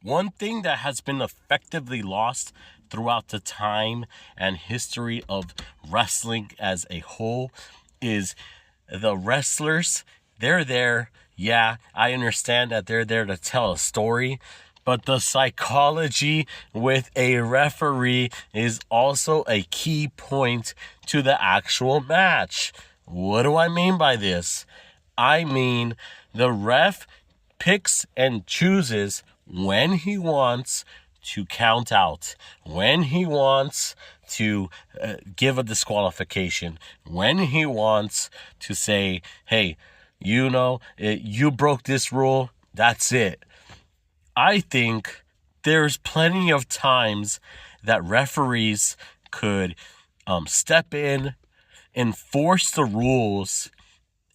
One thing that has been effectively lost throughout the time and history of wrestling as a whole is the wrestlers. They're there. Yeah, I understand that they're there to tell a story, but the psychology with a referee is also a key point to the actual match. What do I mean by this? I mean, the ref picks and chooses when he wants to count out, when he wants to give a disqualification, when he wants to say, hey, you broke this rule, that's it. I think there's plenty of times that referees could step in, enforce the rules,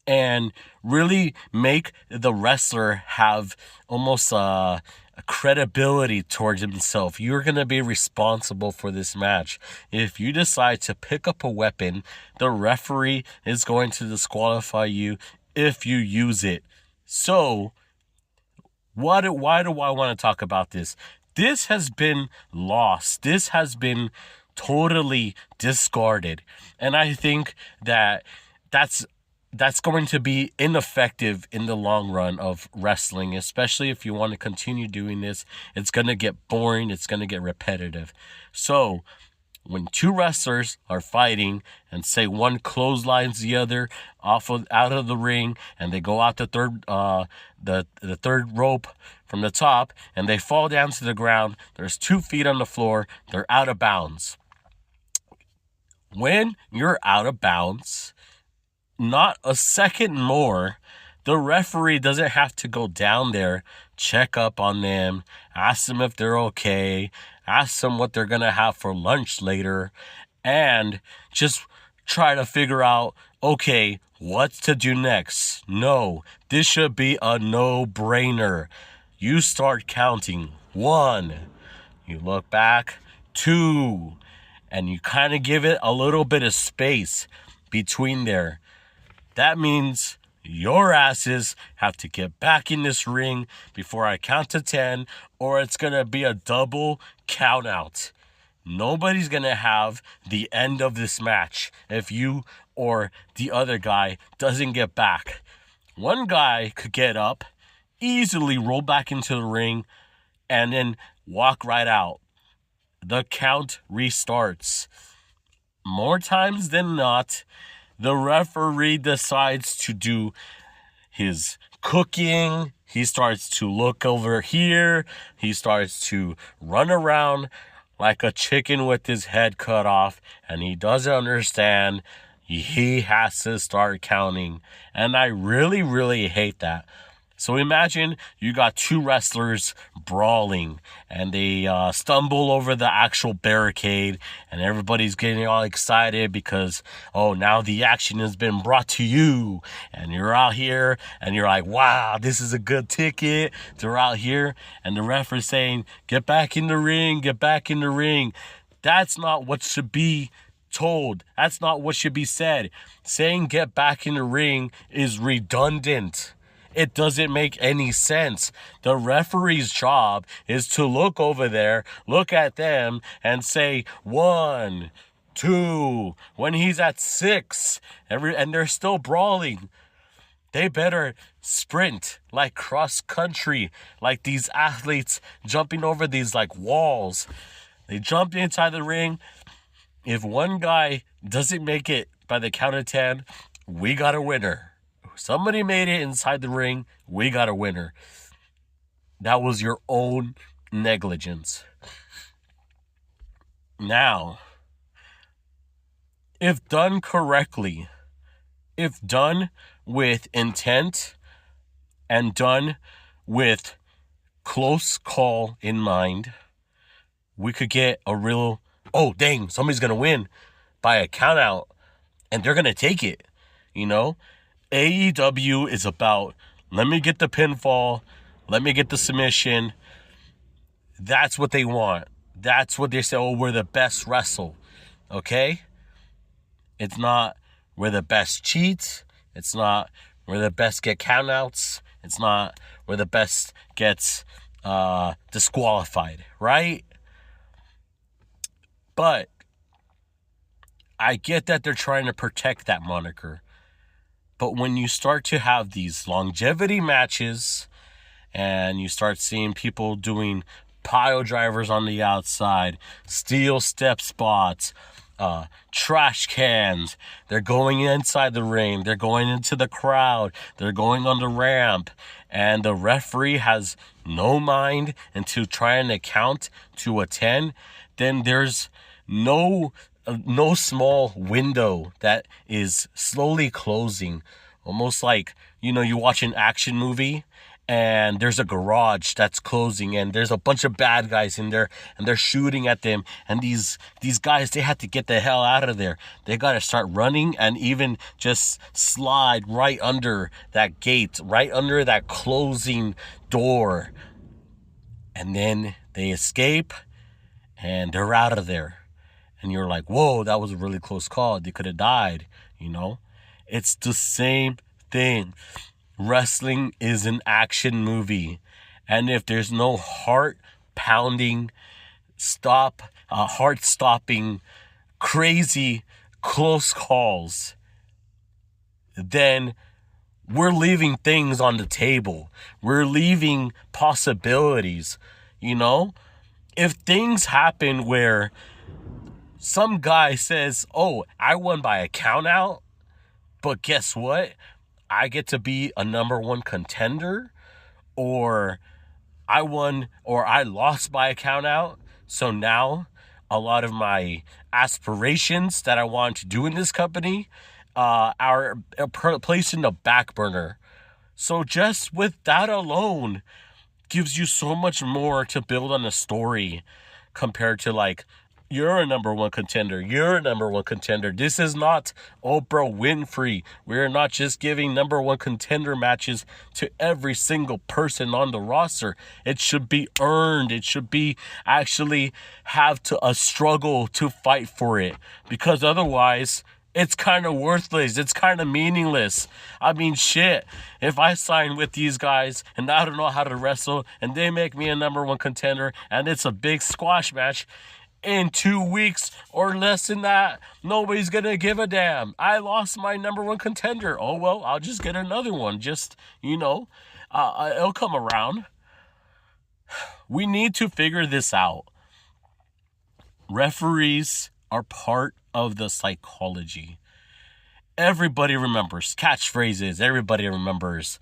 and really make the wrestler have almost a credibility towards himself. You're going to be responsible for this match. If you decide to pick up a weapon, the referee is going to disqualify you if you use it. So, why do I want to talk about this? This has been lost. This has been totally discarded. And I think that that's going to be ineffective in the long run of wrestling, especially if you want to continue doing this. It's going to get boring. It's going to get repetitive. So when two wrestlers are fighting and say one clotheslines the other out of the ring, and they go out the third rope from the top, and they fall down to the ground, there's 2 feet on the floor, they're out of bounds. When you're out of bounds, not a second more, the referee doesn't have to go down there, check up on them, ask them if they're okay, ask them what they're going to have for lunch later, and just try to figure out, okay, what to do next. No, this should be a no-brainer. You start counting. 1, you look back. 2, and you kind of give it a little bit of space between there. That means your asses have to get back in this ring before I count to 10, or it's going to be a double count out. Nobody's going to have the end of this match if you or the other guy doesn't get back. One guy could get up, easily roll back into the ring, and then walk right out. The count restarts. More times than not, the referee decides to do his cooking. He starts to look over here. He starts to run around like a chicken with his head cut off, and he doesn't understand. He has to start counting, and I really, really hate that. So imagine you got 2 wrestlers brawling, and they stumble over the actual barricade, and everybody's getting all excited because, oh, now the action has been brought to you, and you're out here, and you're like, wow, this is a good ticket. They're out here, and the ref is saying, get back in the ring, get back in the ring. That's not what should be told. That's not what should be said. Saying get back in the ring is redundant. It doesn't make any sense. The referee's job is to look over there, look at them, and say 1, 2. When he's at 6, and they're still brawling, they better sprint like cross country, like these athletes jumping over these like walls. They jump inside the ring. If one guy doesn't make it by the count of 10, we got a winner. Somebody made it inside the ring, we got a winner. That was your own negligence. Now, if done correctly, if done with intent and done with close call in mind, we could get a real, oh, dang, somebody's going to win by a count out, and they're going to take it, you know? AEW is about, let me get the pinfall, let me get the submission. That's what they want. That's what they say, oh, we're the best wrestle. Okay? It's not, we're the best cheat. It's not, we're the best get countouts. It's not, we're the best gets disqualified, right? But I get that they're trying to protect that moniker. But when you start to have these longevity matches and you start seeing people doing pile drivers on the outside, steel step spots, trash cans, they're going inside the ring, they're going into the crowd, they're going on the ramp, and the referee has no mind into trying to count to a 10, then there's no small window that is slowly closing, almost like, you watch an action movie and there's a garage that's closing and there's a bunch of bad guys in there and they're shooting at them, and these guys, they have to get the hell out of there. They got to start running and even just slide right under that gate, right under that closing door, and then they escape and they're out of there. And you're like, whoa, that was a really close call. They could have died, It's the same thing. Wrestling is an action movie. And if there's no heart-pounding, heart-stopping, crazy, close calls, then we're leaving things on the table. We're leaving possibilities, If things happen where some guy says, oh, I won by a count out, but guess what? I get to be a number one contender, or I won or I lost by a count out. So now a lot of my aspirations that I want to do in this company are placed in the back burner. So just with that alone gives you so much more to build on the story compared to like, you're a number one contender. You're a number one contender. This is not Oprah Winfrey. We're not just giving number one contender matches to every single person on the roster. It should be earned. It should be actually have a struggle to fight for it. Because otherwise, it's kind of worthless. It's kind of meaningless. I mean, shit. If I sign with these guys and I don't know how to wrestle and they make me a number one contender and it's a big squash match, in 2 weeks or less than that, nobody's gonna give a damn. I lost my number one contender. Oh, well, I'll just get another one. Just, it'll come around. We need to figure this out. Referees are part of the psychology. Everybody remembers catchphrases. Everybody remembers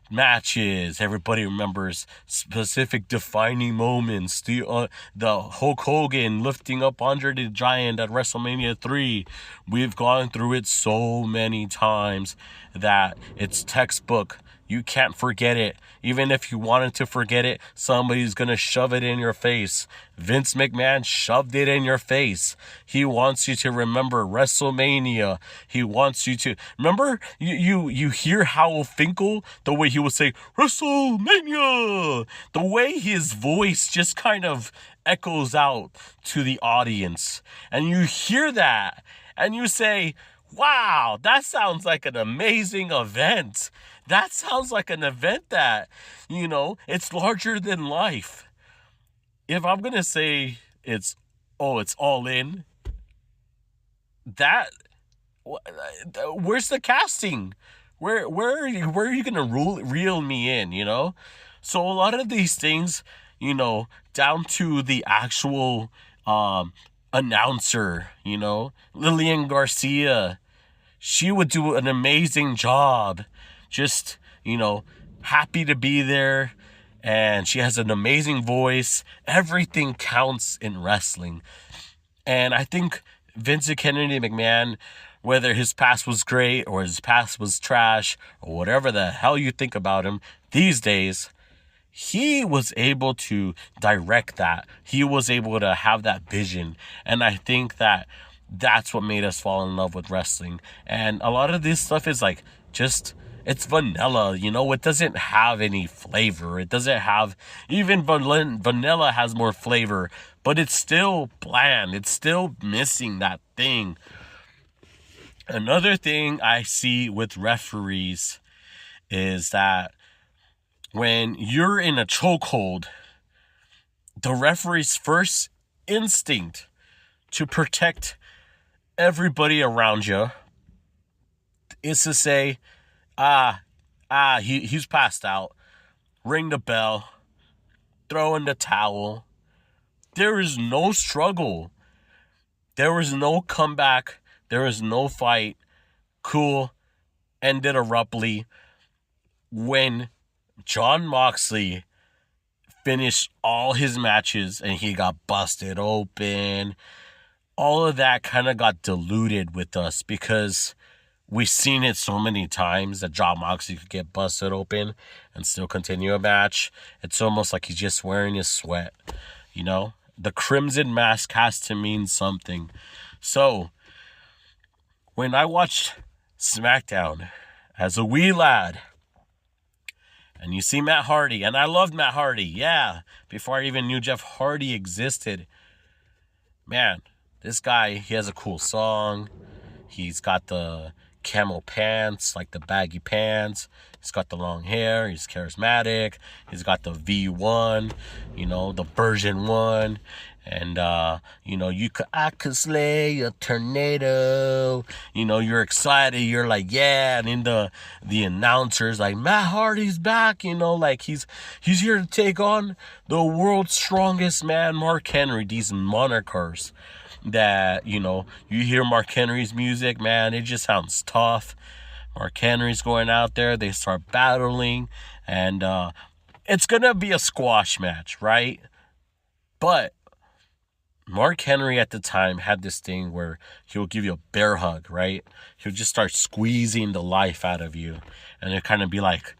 matches. Everybody remembers specific defining moments. The Hulk Hogan lifting up Andre the Giant at WrestleMania 3. We've gone through it so many times that it's textbook. You can't forget it. Even if you wanted to forget it, somebody's going to shove it in your face. Vince McMahon shoved it in your face. He wants you to remember WrestleMania. He wants you to... Remember, you hear Howell Finkel, the way he would say, WrestleMania! The way his voice just kind of echoes out to the audience. And you hear that, and you say, wow, that sounds like an amazing event. That sounds like an event that, it's larger than life. If I'm going to say it's all in, where's the casting? Where are you going to reel me in, So a lot of these things, down to the actual announcer, Lillian Garcia, she would do an amazing job. Just, happy to be there. And she has an amazing voice. Everything counts in wrestling. And I think Vincent Kennedy McMahon, whether his past was great or his past was trash or whatever the hell you think about him these days, he was able to direct that. He was able to have that vision. And I think that that's what made us fall in love with wrestling. And a lot of this stuff is like just... it's vanilla, it doesn't have any flavor. It doesn't have, even vanilla has more flavor, but it's still bland. It's still missing that thing. Another thing I see with referees is that when you're in a chokehold, the referee's first instinct to protect everybody around you is to say, he's passed out. Ring the bell. Throw in the towel. There is no struggle. There was no comeback. There was no fight. Cool. Ended abruptly when Jon Moxley finished all his matches and he got busted open. All of that kind of got diluted with us because we've seen it so many times that Jon Moxley could get busted open and still continue a match. It's almost like he's just wearing his sweat, you know? The crimson mask has to mean something. So, when I watched SmackDown as a wee lad, and you see Matt Hardy, and I loved Matt Hardy, yeah, before I even knew Jeff Hardy existed. Man, this guy, he has a cool song. He's got the camel pants, like the baggy pants. He's got the long hair. He's charismatic. He's got the V1, the version 1. And, I could slay a tornado. You're excited. You're like, yeah. And then the announcer's like, Matt Hardy's back. He's here to take on the world's strongest man, Mark Henry. These monikers that, you hear Mark Henry's music, man, it just sounds tough. Mark Henry's going out there. They start battling. And it's going to be a squash match, right? But Mark Henry at the time had this thing where he'll give you a bear hug, right? He'll just start squeezing the life out of you. And it kind of be like,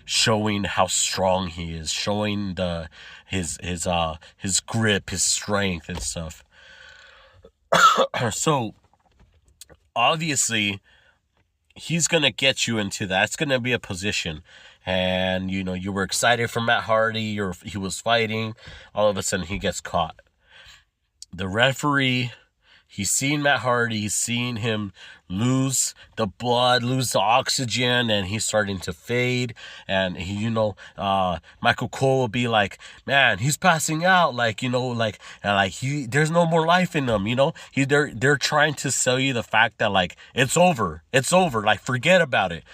showing how strong he is, showing his grip, his strength and stuff. So, obviously, he's going to get you into that. It's going to be a position. And, you were excited for Matt Hardy, or he was fighting. All of a sudden, he gets caught. The referee, he's seen Matt Hardy, he's seen him lose the blood, lose the oxygen, and he's starting to fade. And Michael Cole will be like, man, he's passing out, there's no more life in him, they're trying to sell you the fact that it's over, like forget about it,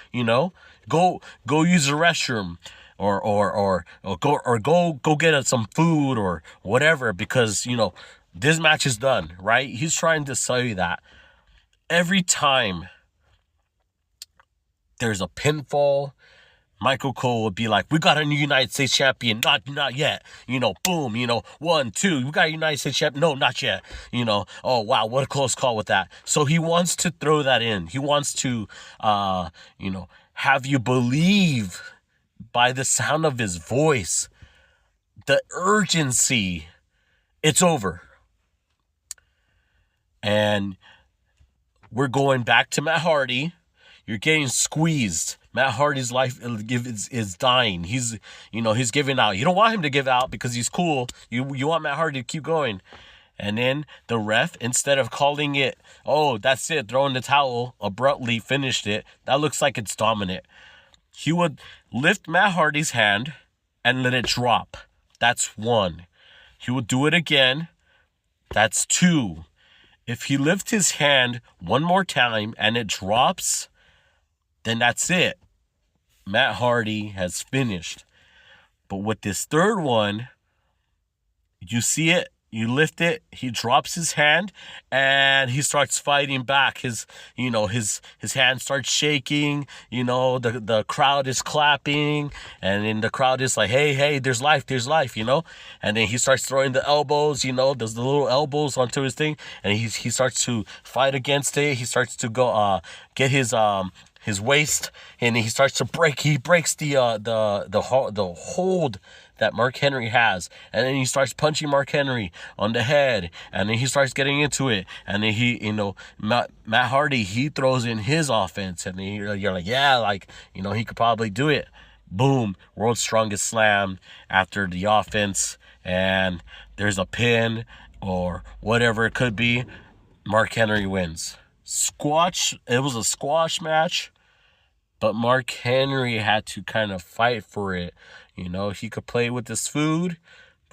go use the restroom. Or go get some food or whatever, because this match is done, right? He's trying to sell you that. Every time there's a pinfall, Michael Cole would be like, we got a new United States champion. Not yet. Boom, 1, 2. We got a United States champion. No, not yet. Oh, wow, what a close call with that. So he wants to throw that in. He wants to, have you believe by the sound of his voice, the urgency, it's over. And we're going back to Matt Hardy. You're getting squeezed. Matt Hardy's life is dying. He's giving out. You don't want him to give out because he's cool. You want Matt Hardy to keep going. And then the ref, instead of calling it, oh, that's it, throw in the towel, abruptly finished it. That looks like it's dominant. He would lift Matt Hardy's hand and let it drop. That's 1. He would do it again. That's 2. If he lifts his hand one more time and it drops, then that's it. Matt Hardy has finished. But with this third one, you see it, you lift it, he drops his hand, and he starts fighting back. His hand starts shaking, the crowd is clapping, and then the crowd is like, hey, there's life, and then he starts throwing the elbows, does the little elbows onto his thing, and he starts to fight against it. He starts to go, get his waist, and he starts to break. He breaks the hold that Mark Henry has, and then he starts punching Mark Henry on the head, and then he starts getting into it, and then Matt Hardy, he throws in his offense, and then you're like, yeah, he could probably do it. Boom, world's strongest slam after the offense, and there's a pin or whatever it could be. Mark Henry wins. It was a squash match, But Mark Henry had to kind of fight for it. He could play with his food,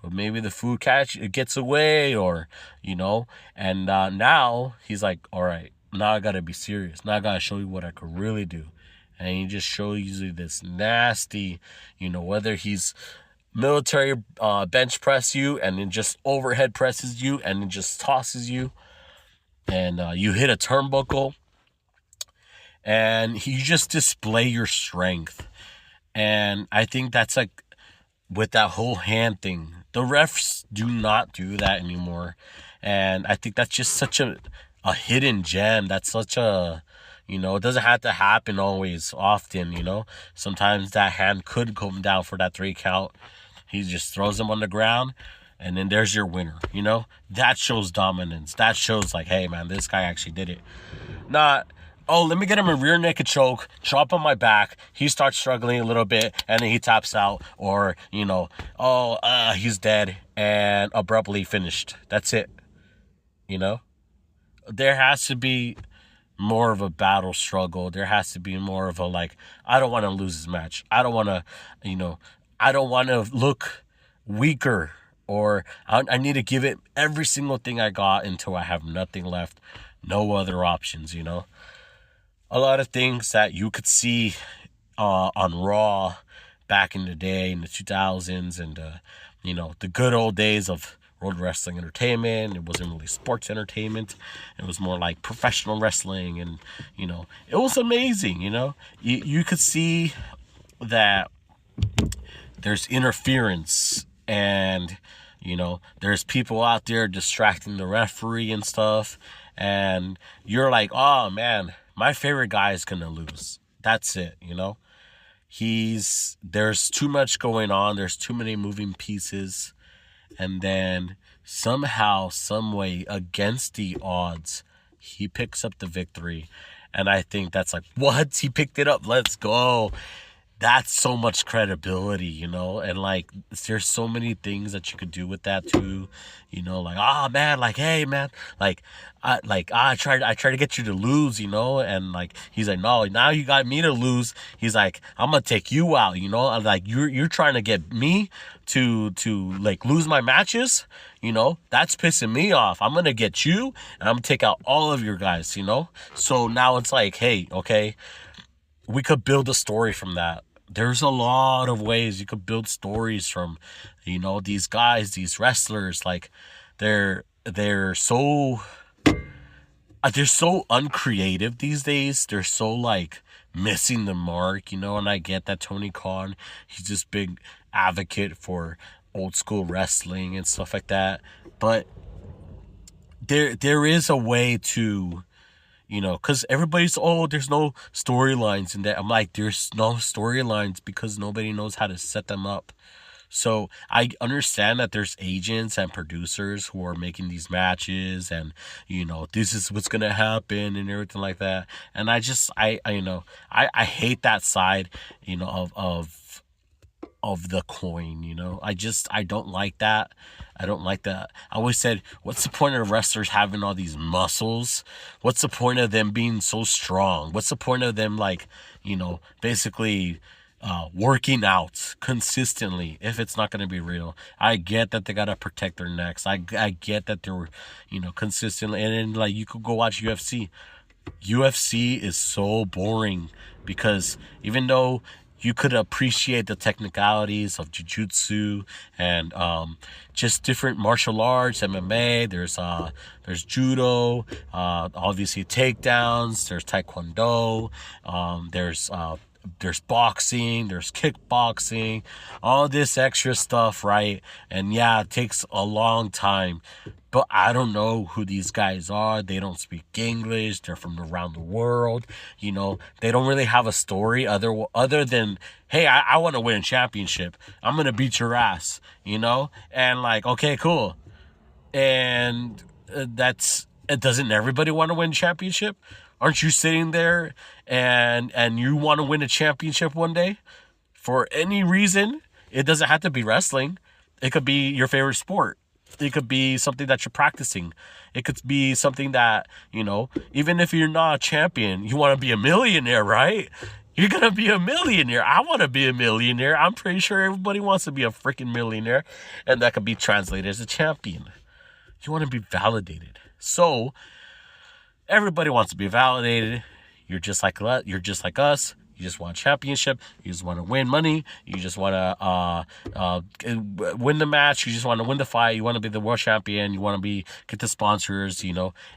but maybe the food gets away, or, and now he's like, all right, now I got to be serious. Now I got to show you what I could really do. And he just shows you this nasty, whether he's military bench press you and then just overhead presses you and then just tosses you, and you hit a turnbuckle, and you just display your strength. And I think that's like with that whole hand thing, the refs do not do that anymore. And I think that's just such a hidden gem. That's such a, it doesn't have to happen always often. Sometimes that hand could come down for that 3 count. He just throws him on the ground, and then there's your winner. That shows dominance. That shows like, hey man, this guy actually did it. Not, oh, let me get him a rear naked choke, drop on my back, he starts struggling a little bit, and then he taps out, or, he's dead, and abruptly finished. That's it. There has to be more of a battle struggle. There has to be more of a, like, I don't want to lose this match. I don't want to, I don't want to look weaker, or I need to give it every single thing I got until I have nothing left. No other options, A lot of things that you could see on Raw back in the day, in the 2000s, and, the good old days of World Wrestling Entertainment. It wasn't really sports entertainment. It was more like professional wrestling, and, it was amazing, You could see that there's interference, and, there's people out there distracting the referee and stuff, and you're like, oh man, my favorite guy is gonna lose. That's it, there's too much going on, there's too many moving pieces, and then somehow, some way, against the odds, he picks up the victory. And I think that's like, what? He picked it up, let's go. That's so much credibility, and like, there's so many things that you could do with that too, like, oh man, like, hey man, like, I tried to get you to lose, and like, he's like, no, now you got me to lose. He's like, I'm gonna take you out, I'm like, you're trying to get me to like lose my matches, that's pissing me off. I'm gonna get you, and I'm gonna take out all of your guys, so now it's like, hey, okay, we could build a story from that. There's a lot of ways you could build stories from, these guys, these wrestlers. Like, they're so uncreative these days. They're so like missing the mark, and I get that Tony Khan, he's this big advocate for old school wrestling and stuff like that. But there is a way to, because everybody's, oh, there's no storylines in that. I'm like, there's no storylines because nobody knows how to set them up. So I understand that there's agents and producers who are making these matches, and, this is what's going to happen and everything like that. And I hate that side, of the coin, I don't like that. I don't like that. I always said, what's the point of wrestlers having all these muscles? What's the point of them being so strong? What's the point of them, like, basically working out consistently if it's not going to be real? I get that they got to protect their necks. I get that they're, consistently. And then, like, you could go watch UFC. UFC is so boring because even though you could appreciate the technicalities of jiu-jitsu and just different martial arts, MMA. There's judo, obviously takedowns. There's taekwondo. There's boxing. There's kickboxing. All this extra stuff, right? And yeah, it takes a long time. But I don't know who these guys are. They don't speak English. They're from around the world. They don't really have a story other than, hey, I want to win a championship. I'm going to beat your ass, And like, okay, cool. And doesn't everybody want to win a championship? Aren't you sitting there and you want to win a championship one day? For any reason, it doesn't have to be wrestling. It could be your favorite sport. It could be something that you're practicing. It could be something that, even if you're not a champion, you want to be a millionaire, right? You're going to be a millionaire. I want to be a millionaire. I'm pretty sure everybody wants to be a freaking millionaire. And that could be translated as a champion. You want to be validated. So, everybody wants to be validated. You're just like us. You just want a championship. You just want to win money. You just want to win the match. You just want to win the fight. You want to be the world champion. You want to get the sponsors,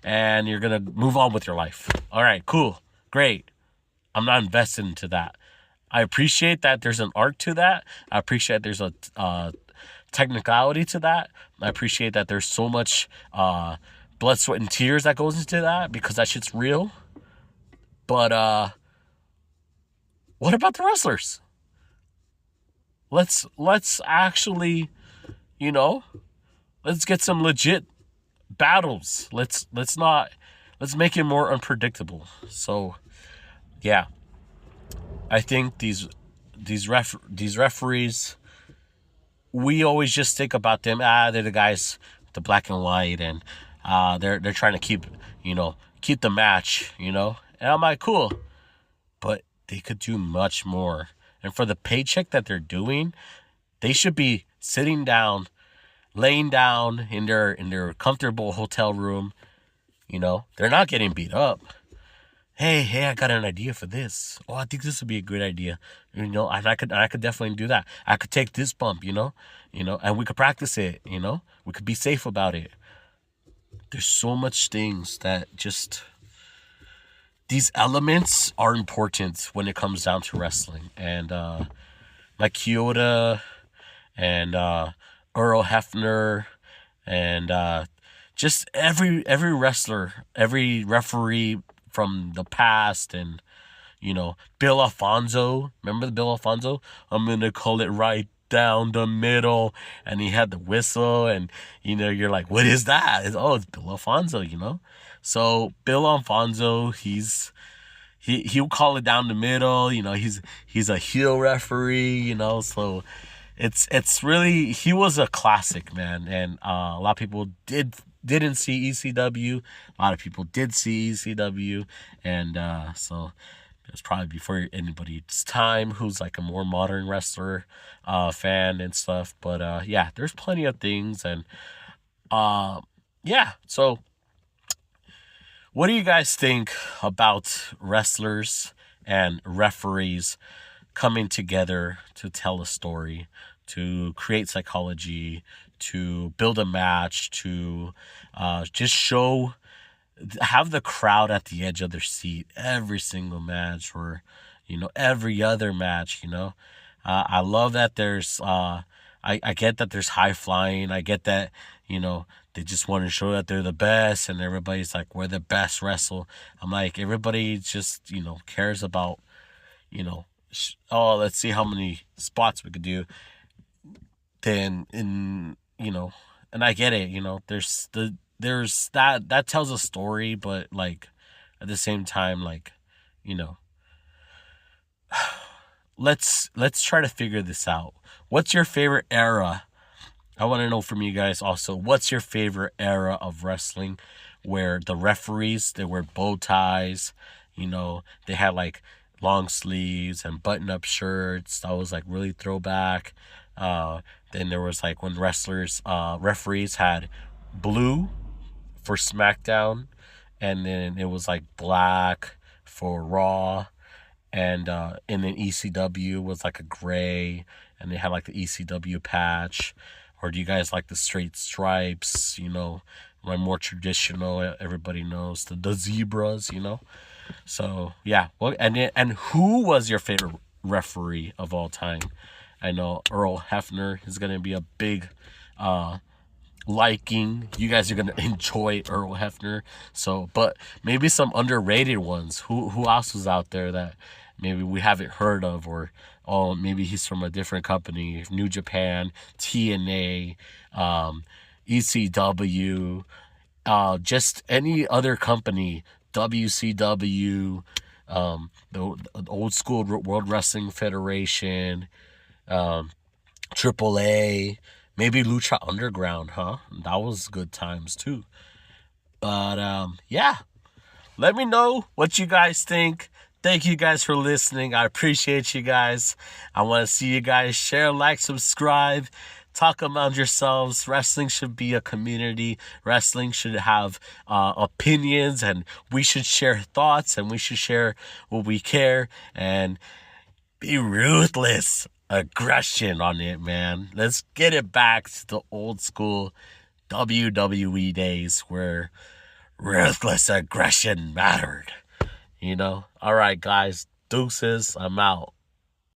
and you're going to move on with your life. All right, cool. Great. I'm not invested into that. I appreciate that there's an art to that. I appreciate there's a technicality to that. I appreciate that there's so much blood, sweat, and tears that goes into that because that shit's real. But what about the wrestlers? Let's actually, let's get some legit battles. Let's make it more unpredictable. So, yeah, I think these referees, we always just think about them. They're the guys, the black and white, and they're trying to keep the match, And I'm like, cool, but they could do much more. And for the paycheck that they're doing, they should be sitting down, laying down in their comfortable hotel room. They're not getting beat up. Hey, I got an idea for this. Oh, I think this would be a good idea. And I could definitely do that. I could take this bump, and we could practice it, We could be safe about it. There's so much things that these elements are important when it comes down to wrestling. And like Kyoto and Earl Hebner and just every wrestler, every referee from the past, and Bill Alfonso. Remember the Bill Alfonso? I'm gonna call it right down the middle, and he had the whistle, and you're like, what is that? It's Bill Alfonso, So Bill Alfonso, he'll call it down the middle. He's a heel referee. So it's really, he was a classic, man, and a lot of people didn't see ECW. A lot of people did see ECW, and so it was probably before anybody's time who's like a more modern wrestler fan and stuff. But yeah, there's plenty of things, and yeah. So, what do you guys think about wrestlers and referees coming together to tell a story, to create psychology, to build a match, to just have the crowd at the edge of their seat every single match, or every other match? I love that there's I get that there's high flying. I get that they just want to show that they're the best, and everybody's like, we're the best wrestle. I'm like, everybody just cares about let's see how many spots we could do. Then and I get it, there's that tells a story, but like at the same time, like, let's try to figure this out. What's your favorite era? I want to know from you guys also, what's your favorite era of wrestling where the referees, they wear bow ties, they had like long sleeves and button-up shirts. That was like really throwback. Then there was like when referees had blue for SmackDown, and then it was like black for Raw, and then ECW was like a gray, and they had like the ECW patch. Or do you guys like the straight stripes, like more traditional, everybody knows the zebras, So yeah, well, and who was your favorite referee of all time? I know Earl Hebner is gonna be a big liking. You guys are gonna enjoy Earl Hebner. So, but maybe some underrated ones. Who else was out there that maybe we haven't heard of, or maybe he's from a different company, New Japan, TNA, ECW, just any other company, WCW, the old school World Wrestling Federation, AAA, maybe Lucha Underground, huh? That was good times too. But yeah, let me know what you guys think Thank you guys for listening. I appreciate you guys. I want to see you guys share, like, subscribe. Talk among yourselves. Wrestling should be a community. Wrestling should have opinions, and we should share thoughts, and we should share what we care, and be ruthless aggression on it, man. Let's get it back to the old school WWE days where ruthless aggression mattered. All right, guys. Deuces. I'm out.